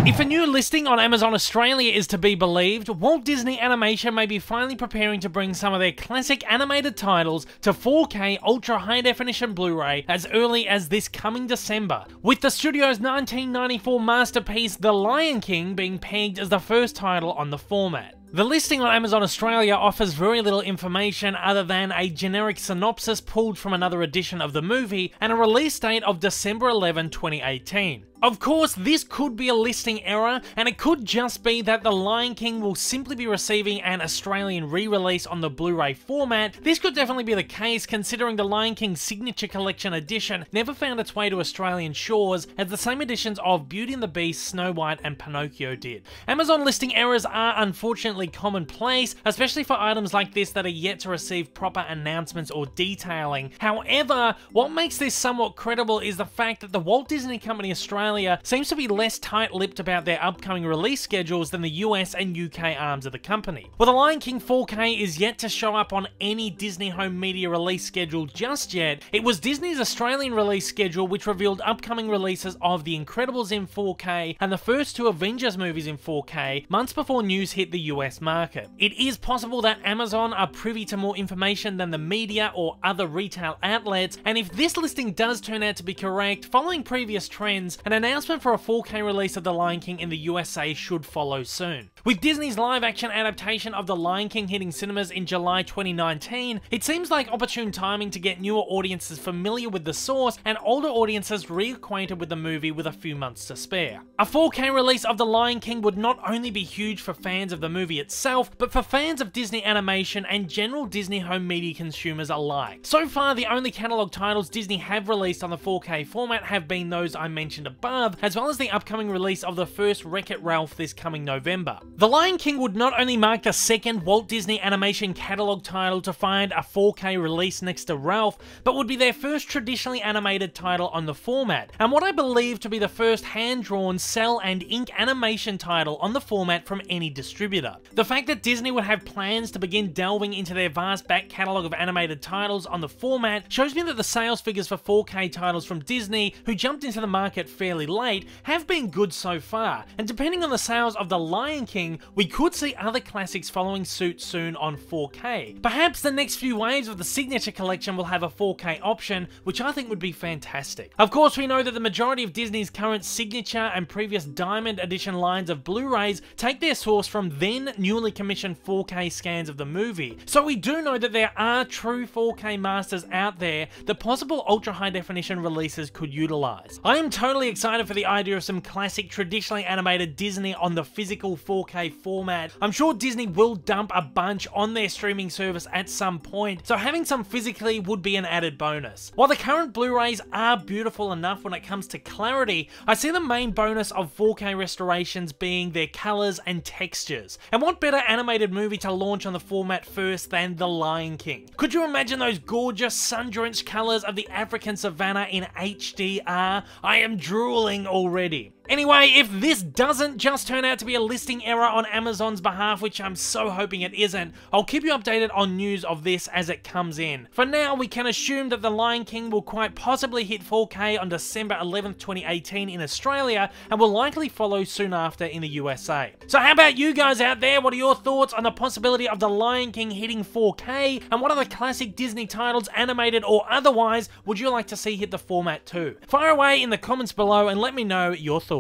If a new listing on Amazon Australia is to be believed, Walt Disney Animation may be finally preparing to bring some of their classic animated titles to 4K Ultra High Definition Blu-ray as early as this coming December, with the studio's 1994 masterpiece The Lion King being pegged as the first title on the format. The listing on Amazon Australia offers very little information other than a generic synopsis pulled from another edition of the movie and a release date of December 11, 2018. Of course, this could be a listing error, and it could just be that The Lion King will simply be receiving an Australian re-release on the Blu-ray format. This could definitely be the case, considering The Lion King Signature Collection edition never found its way to Australian shores, as the same editions of Beauty and the Beast, Snow White, and Pinocchio did. Amazon listing errors are unfortunately commonplace, especially for items like this that are yet to receive proper announcements or detailing. However, what makes this somewhat credible is the fact that the Walt Disney Company Australia seems to be less tight-lipped about their upcoming release schedules than the US and UK arms of the company. Well, The Lion King 4K is yet to show up on any Disney home media release schedule just yet. It was Disney's Australian release schedule which revealed upcoming releases of The Incredibles in 4K and the first two Avengers movies in 4K months before news hit the US market. It is possible that Amazon are privy to more information than the media or other retail outlets, and if this listing does turn out to be correct, following previous trends, an announcement for a 4K release of The Lion King in the USA should follow soon. With Disney's live-action adaptation of The Lion King hitting cinemas in July 2019, it seems like opportune timing to get newer audiences familiar with the source and older audiences reacquainted with the movie with a few months to spare. A 4K release of The Lion King would not only be huge for fans of the movie itself, but for fans of Disney animation and general Disney home media consumers alike. So far, the only catalog titles Disney have released on the 4K format have been those I mentioned above, as well as the upcoming release of the first Wreck-It Ralph this coming November. The Lion King would not only mark the second Walt Disney Animation catalog title to find a 4K release next to Ralph, but would be their first traditionally animated title on the format, and what I believe to be the first hand-drawn cell and ink animation title on the format from any distributor. The fact that Disney would have plans to begin delving into their vast back catalogue of animated titles on the format shows me that the sales figures for 4K titles from Disney, who jumped into the market fairly late, have been good so far, and depending on the sales of The Lion King, we could see other classics following suit soon on 4K. Perhaps the next few waves of the Signature Collection will have a 4K option, which I think would be fantastic. Of course, we know that the majority of Disney's current Signature and previous Diamond Edition lines of Blu-rays take their source from then newly commissioned 4K scans of the movie, so we do know that there are true 4K masters out there that possible ultra high definition releases could utilize. I am totally excited for the idea of some classic traditionally animated Disney on the physical 4K format. I'm sure Disney will dump a bunch on their streaming service at some point, so having some physically would be an added bonus. While the current Blu-rays are beautiful enough when it comes to clarity, I see the main bonus of 4K restorations being their colors and textures. And what better animated movie to launch on the format first than The Lion King? Could you imagine those gorgeous sun-drenched colors of the African savannah in HDR? I am drooling already. Anyway, if this doesn't just turn out to be a listing error on Amazon's behalf, which I'm so hoping it isn't, I'll keep you updated on news of this as it comes in. For now, we can assume that The Lion King will quite possibly hit 4K on December 11th, 2018 in Australia, and will likely follow soon after in the USA. So how about you guys out there? What are your thoughts on the possibility of The Lion King hitting 4K, and what other classic Disney titles, animated or otherwise, would you like to see hit the format too? Fire away in the comments below and let me know your thoughts.